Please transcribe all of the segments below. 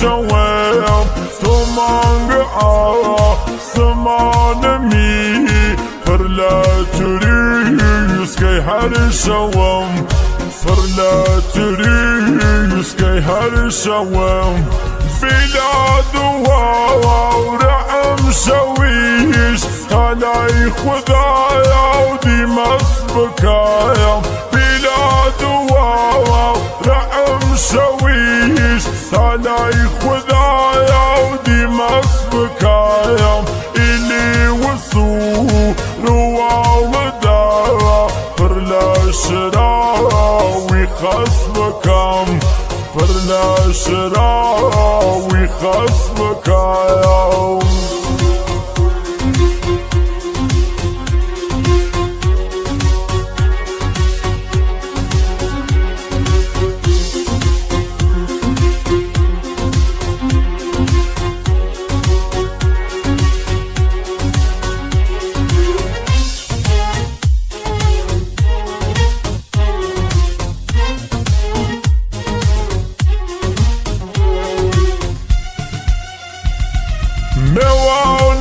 شوام تومانگ آسمانمی پرلاتوریس که هر شوام پرلاتوریس که هر شوام بلاد ورعم شويش هلاي خدايا وديمس بكايا بلاد ورعم شويش هلاي خدايا وديمس بكايا إلي وصول ووالدارا فرلا شراوي خصبكم فرلا شراوي خصبك يوم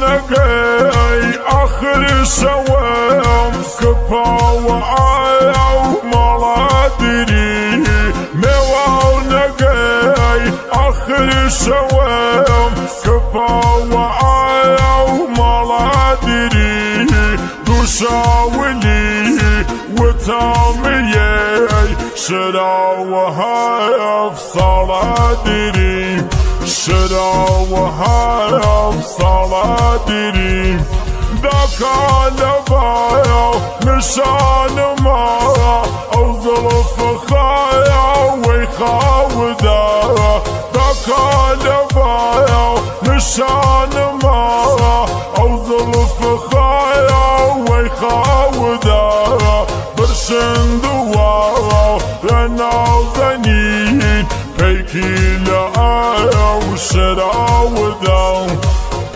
نواونقي آخر شوام كفا وعايا ومرادري نواونقي آخر شوام كفا وعايا ومرادري دوشاولي وتاميي شراوها في صرادري شراوها في صرادري ذاك لبايا نشان مارا أو ظرف خايا ويخاودارا ذاك لبايا نشان مارا أو ظرف خايا ويخاودارا برشن دوارا رناظنين بيكي لآيا وشراودا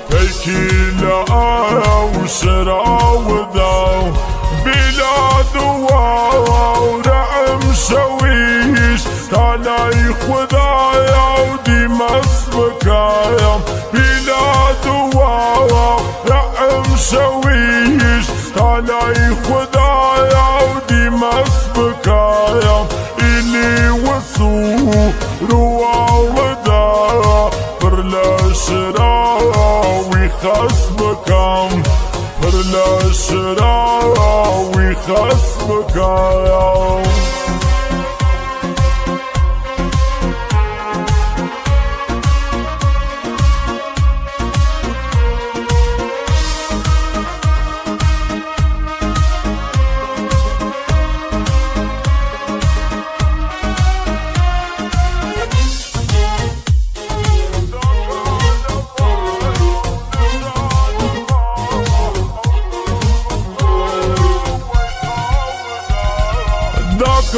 بيكي لآيا وشراودا بلاد ورعم شويش تالاي خدايا وديمس بكايا بلاد ورعم شويش تالاي خدايا وديمس بكايا إلي وصول ووالدارا فرلا شراوي خصبكم فرلا شراوي خصبك يوم ذاك